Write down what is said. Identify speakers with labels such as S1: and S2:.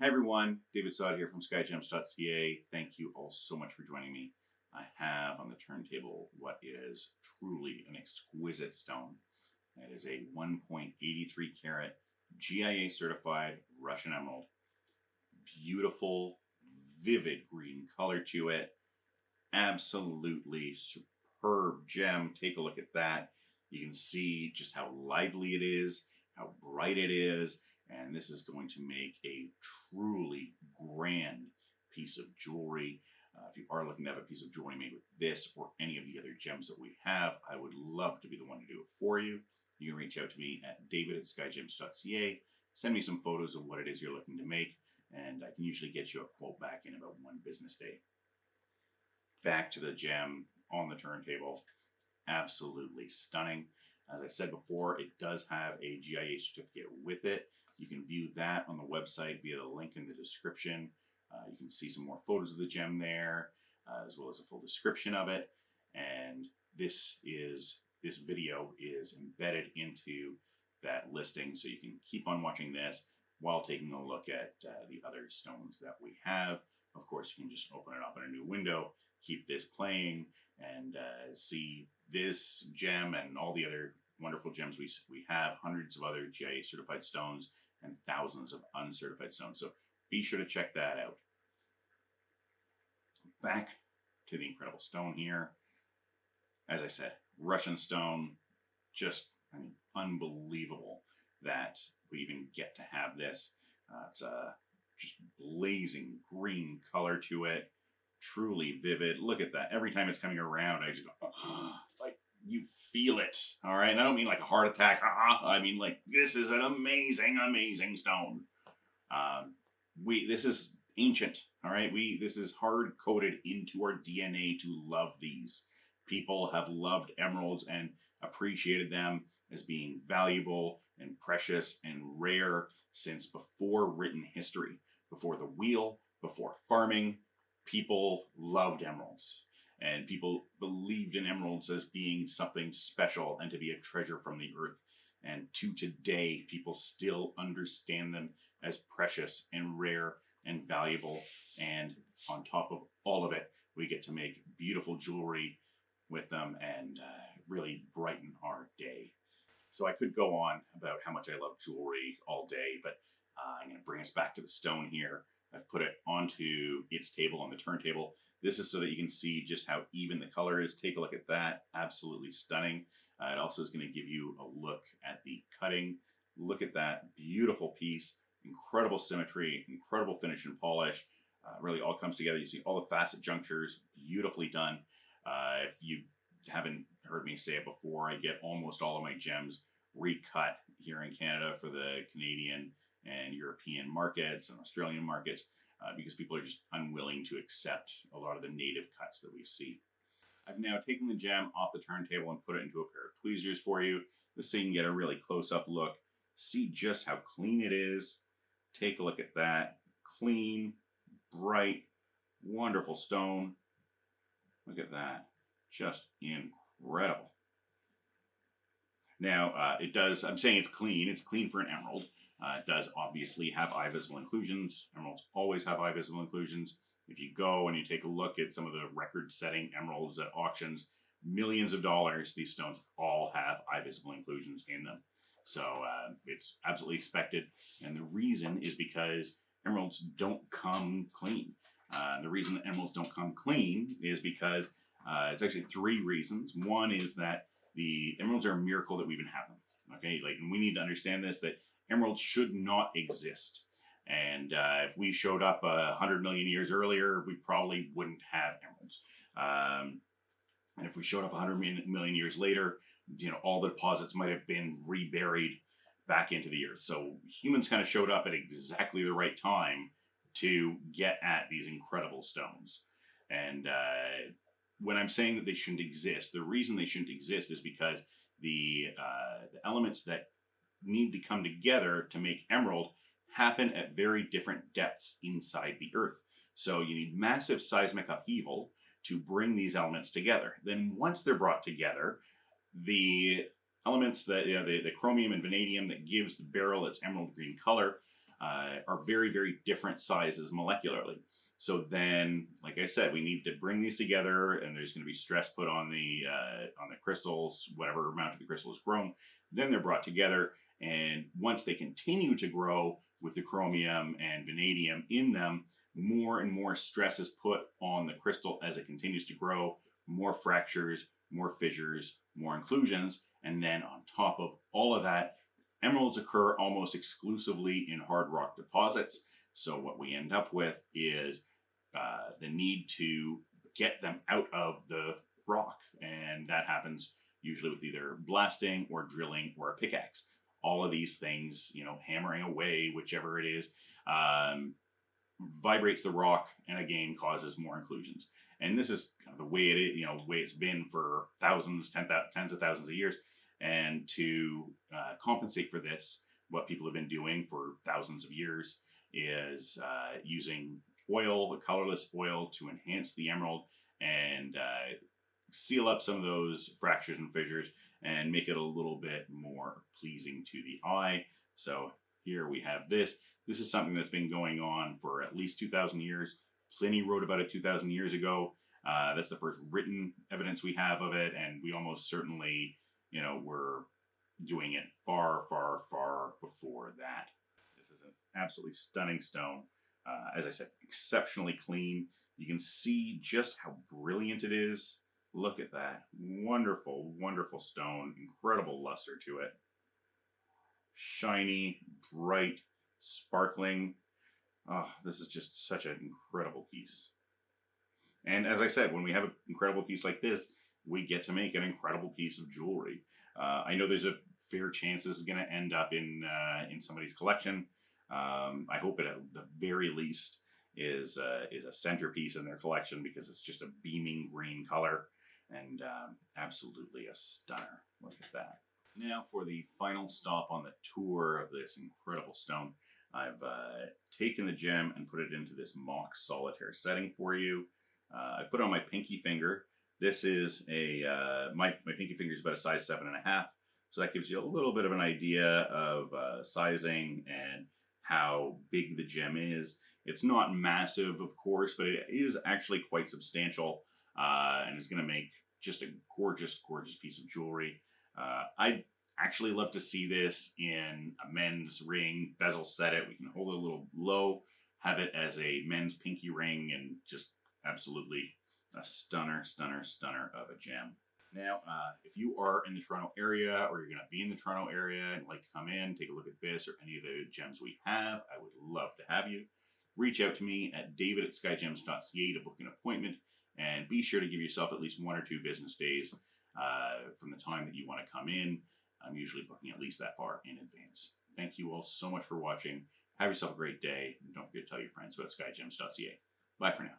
S1: Hi everyone, David Saad here from Skyjems.ca. Thank you all so much for joining me. I have on the turntable what is truly an exquisite stone. It is a 1.83 carat GIA certified Russian emerald. Beautiful, vivid green color to it. Absolutely superb gem. Take a look at that. You can see just how lively it is, how bright it is, and this is going to make a truly grand piece of jewelry. If you are looking to have a piece of jewelry made with this or any of the other gems that we have, I would love to be the one to do it for you. You can reach out to me at david@skyjems.ca. Send me some photos of what it is you're looking to make, and I can usually get you a quote back in about 1 business day. Back to the gem on the turntable. Absolutely stunning. As I said before, it does have a GIA certificate with it. You can view that on the website via the link in the description. You can see some more photos of the gem there, as well as a full description of it. And this video is embedded into that listing, so you can keep on watching this while taking a look at the other stones that we have. Of course, you can just open it up in a new window, keep this playing, and see this gem and all the other wonderful gems we have, hundreds of other GIA certified stones and thousands of uncertified stones. So be sure to check that out. Back to the incredible stone here. As I said, Russian stone, just, I mean, unbelievable that we even get to have this. It's a just blazing green color to it. Truly vivid. Look at that. Every time it's coming around, I just go, oh, like, you feel it. All right. And I don't mean like a heart attack. I mean, like, this is an amazing, amazing stone. This is ancient. All right. This is hard coded into our DNA to love these. People have loved emeralds and appreciated them as being valuable and precious and rare since before written history, before the wheel, before farming. People loved emeralds, and people believed in emeralds as being something special and to be a treasure from the earth. And to today, people still understand them as precious and rare and valuable. And on top of all of it, we get to make beautiful jewelry with them and really brighten our day. So I could go on about how much I love jewelry all day, but I'm going to bring us back to the stone here. I've put it onto its table on the turntable. This is so that you can see just how even the color is. Take a look at that. Absolutely stunning. It also is going to give you a look at the cutting. Look at that beautiful piece. Incredible symmetry, incredible finish and polish. Really all comes together. You see all the facet junctures, beautifully done. If you haven't heard me say it before, I get almost all of my gems recut here in Canada for the Canadian and European markets and Australian markets because people are just unwilling to accept a lot of the native cuts that we see. I've now taken the gem off the turntable and put it into a pair of tweezers for you, so you can get a really close-up look. See just how clean it is. Take a look at that. Clean, bright, wonderful stone. Look at that. Just incredible. Now, it does, I'm saying it's clean for an emerald. It does obviously have eye visible inclusions. Emeralds always have eye visible inclusions. If you go and you take a look at some of the record-setting emeralds at auctions, millions of dollars, these stones all have eye visible inclusions in them. So it's absolutely expected. And the reason is because emeralds don't come clean. The reason that emeralds don't come clean is because it's actually 3 reasons. One is that the emeralds are a miracle that we even have them. Okay, like, and we need to understand this, that emeralds should not exist. And if we showed up 100 million years earlier, we probably wouldn't have emeralds. And if we showed up 100 million years later, you know, all the deposits might have been reburied back into the earth. So humans kind of showed up at exactly the right time to get at these incredible stones. And when I'm saying that they shouldn't exist, the reason they shouldn't exist is because the elements that need to come together to make emerald happen at very different depths inside the earth. So you need massive seismic upheaval to bring these elements together. Then once they're brought together, the elements that, you know, the chromium and vanadium that gives the beryl its emerald green color are very, very different sizes molecularly. So then, like I said, we need to bring these together, and there's going to be stress put on the crystals, whatever amount of the crystal is grown. Then they're brought together, and once they continue to grow with the chromium and vanadium in them, more and more stress is put on the crystal as it continues to grow, more fractures, more fissures, more inclusions, and then on top of all of that, emeralds occur almost exclusively in hard rock deposits. So what we end up with is the need to get them out of the rock, and that happens usually with either blasting or drilling or a pickaxe. All of these things, you know, hammering away, whichever it is, vibrates the rock and again causes more inclusions. And this is kind of the way it is, you know, the way it's been for thousands, tens of thousands of years. And to compensate for this, what people have been doing for thousands of years is using oil, a colorless oil, to enhance the emerald and seal up some of those fractures and fissures and make it a little bit more pleasing to the eye. So here we have this. This is something that's been going on for at least 2,000 years. Pliny wrote about it 2,000 years ago. That's the first written evidence we have of it, and we almost certainly, you know, were doing it far, far, far before that. This is an absolutely stunning stone. As I said, exceptionally clean. You can see just how brilliant it is. Look at that. Wonderful, wonderful stone. Incredible luster to it. Shiny, bright, sparkling. Oh, this is just such an incredible piece. And as I said, when we have an incredible piece like this, we get to make an incredible piece of jewelry. I know there's a fair chance this is going to end up in somebody's collection. I hope it, at the very least, is a centerpiece in their collection, because it's just a beaming green color and absolutely a stunner. Look at that. Now for the final stop on the tour of this incredible stone. I've taken the gem and put it into this mock solitaire setting for you. I've put it on my pinky finger. This is my pinky finger is about a size 7.5, so that gives you a little bit of an idea of sizing and how big the gem is. It's not massive, of course, but it is actually quite substantial, and is going to make just a gorgeous, gorgeous piece of jewelry. I'd actually love to see this in a men's ring, bezel set it. We can hold it a little low, have it as a men's pinky ring, and just absolutely a stunner, stunner, stunner of a gem. Now, if you are in the Toronto area, or you're going to be in the Toronto area and like to come in, take a look at this or any of the gems we have, I would love to have you. Reach out to me at david@skyjems.ca to book an appointment, and be sure to give yourself at least 1 or 2 business days from the time that you want to come in. I'm usually booking at least that far in advance. Thank you all so much for watching. Have yourself a great day, and don't forget to tell your friends about skyjems.ca. Bye for now.